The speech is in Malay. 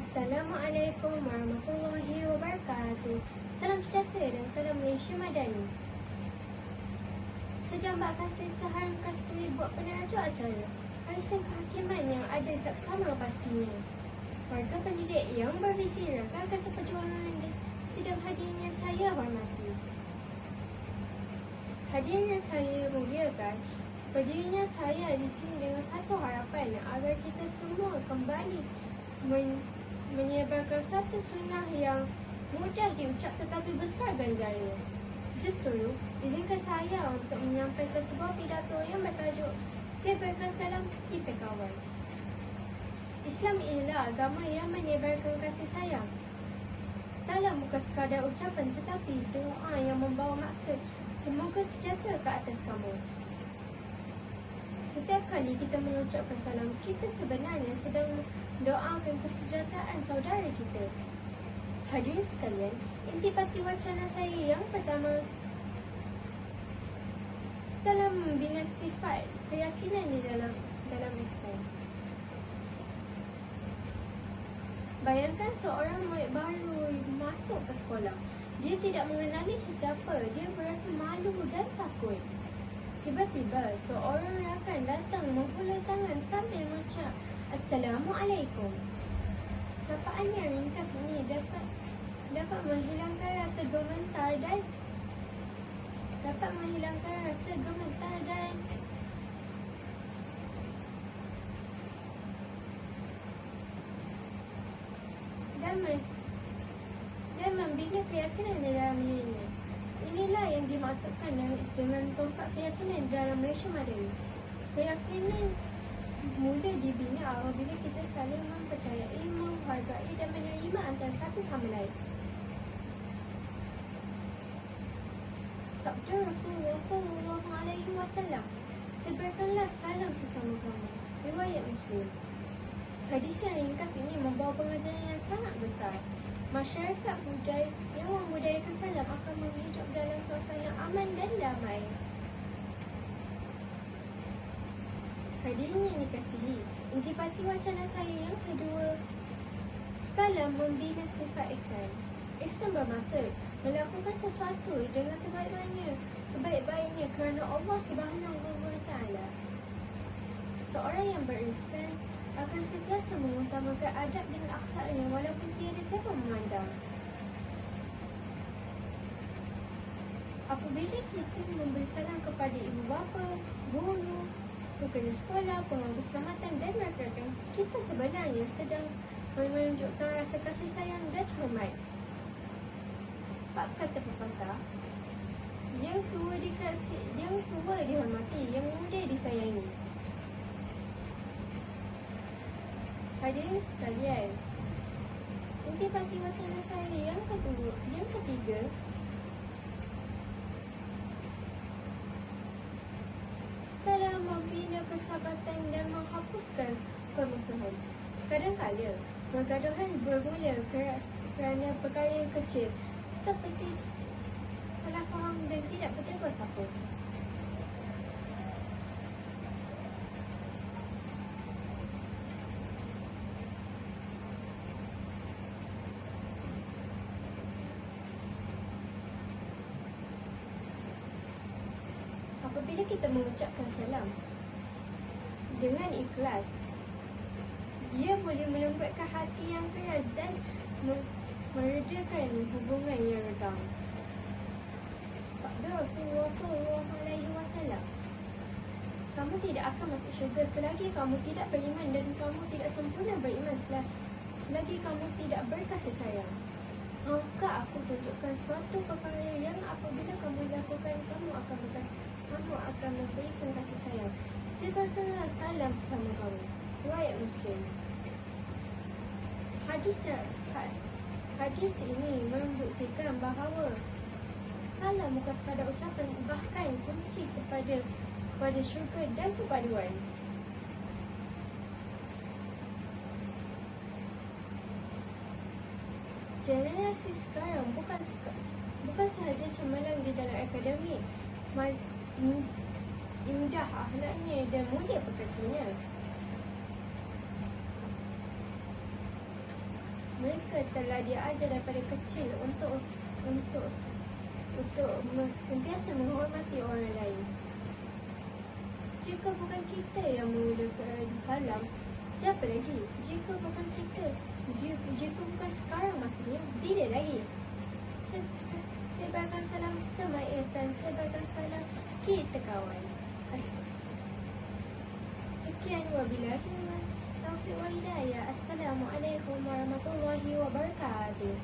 Assalamualaikum warahmatullahi wabarakatuh. Salam sejahtera dan salam Malaysia Madani. Sejambak kasih seharang kasturi buat penajuk acara Arisan Kehakiman yang ada saksama pastinya. Warga pendidik yang bervisi rakan seperjuangan sidang hadirnya saya hormati. Hadirnya saya muliakan. Berdirinya saya di sini dengan satu harapan agar kita semua kembali menyebarkan satu sunnah yang mudah diucap tetapi besar ganjarannya. Justru, izinkan saya untuk menyampaikan sebuah pidato yang bertajuk Sebarkan Salam Kita Kawan. Islam ialah agama yang menyebarkan kasih sayang. Salam bukan sekadar ucapan tetapi doa yang membawa maksud semoga sejahtera ke atas kamu. Setiap kali kita mengucapkan salam, kita sebenarnya sedang mendoakan kesejahteraan saudara kita. Hadirin sekalian, intipati wacana saya yang pertama, salam membina sifat keyakinan di dalam ihsan. Bayangkan seorang murid baru masuk ke sekolah. Dia tidak mengenali sesiapa, dia berasa malu dan takut. Tiba-tiba, seorang rakan datang menghulur tangan sambil mengucap Assalamualaikum. Sapaan yang ringkas ini dapat menghilangkan rasa gemetar dan membina keyakinan dalam dirinya. Inilah yang dimaksudkan dengan tongkat keyakinan dalam Malaysia Madani. Keyakinan mula dibina apabila kita saling mempercayai, menghargai dan menerima antara satu sama lain. Sabda Rasulullah SAW, sebarkanlah salam sesama kamu. Riwayat Muslim. Hadis yang ringkas ini membawa pengajaran yang sangat besar. Masyarakat yang membudayakan salam akan hidup dalam suasana aman dan damai. Hadirin yang dikasihi, intipati wacana saya yang kedua, salam membina sifat ihsan. Ihsan bermaksud melakukan sesuatu dengan sebaik-baiknya kerana Allah SWT. Seorang yang berihsan akan sentiasa mengutamakan adab dan akhlaknya walaupun tiada siapa memandang. Apabila kita memberi salam kepada ibu bapa, guru, pekerja sekolah, pengawal keselamatan dan rakan-rakan, kita sebenarnya sedang menunjukkan rasa kasih sayang dan hormat. Bab kata pepatah, yang tua dihormati, yang muda disayangi. Hadirin sekalian, intipati wacana saya yang ketiga, salam membina persahabatan dan menghapuskan permusuhan. Kadang-kala, pergaduhan bermula kerana perkara yang kecil seperti salah faham dan tidak bertegur sapa. Apabila kita mengucapkan salam dengan ikhlas, dia boleh melembutkan hati yang keras dan meredakan hubungan yang renggang. Sabda Rasulullah SAW, kamu tidak akan masuk syurga selagi kamu tidak beriman dan kamu tidak sempurna beriman selagi kamu tidak berkasih sayang. Maka aku tunjukkan suatu perkara yang apabila kamu lakukan, kamu akan memberikan kasih sayang. Sebarkanlah salam sesama kamu. Riwayat Muslim. Hadis ini membuktikan bahawa salam bukan sekadar ucapan, bahkan kunci kepada syurga dan kepaduan. Generasi sekarang bukan sahaja cemerlang di dalam akademik, indah akhlaknya dan mulia pekertinya. Mereka telah diajar daripada kecil untuk sentiasa menghormati orang lain. Jika bukan kita yang menggunakan salam, siapa lagi? Jika bukan kita, jika bukan sekarang masanya, bila lagi? Sebarkan salam semai ihsan, sebarkan salam kita kawan. Sekian wabillahi taufiq wal hidayah. Assalamualaikum warahmatullahi wabarakatuh.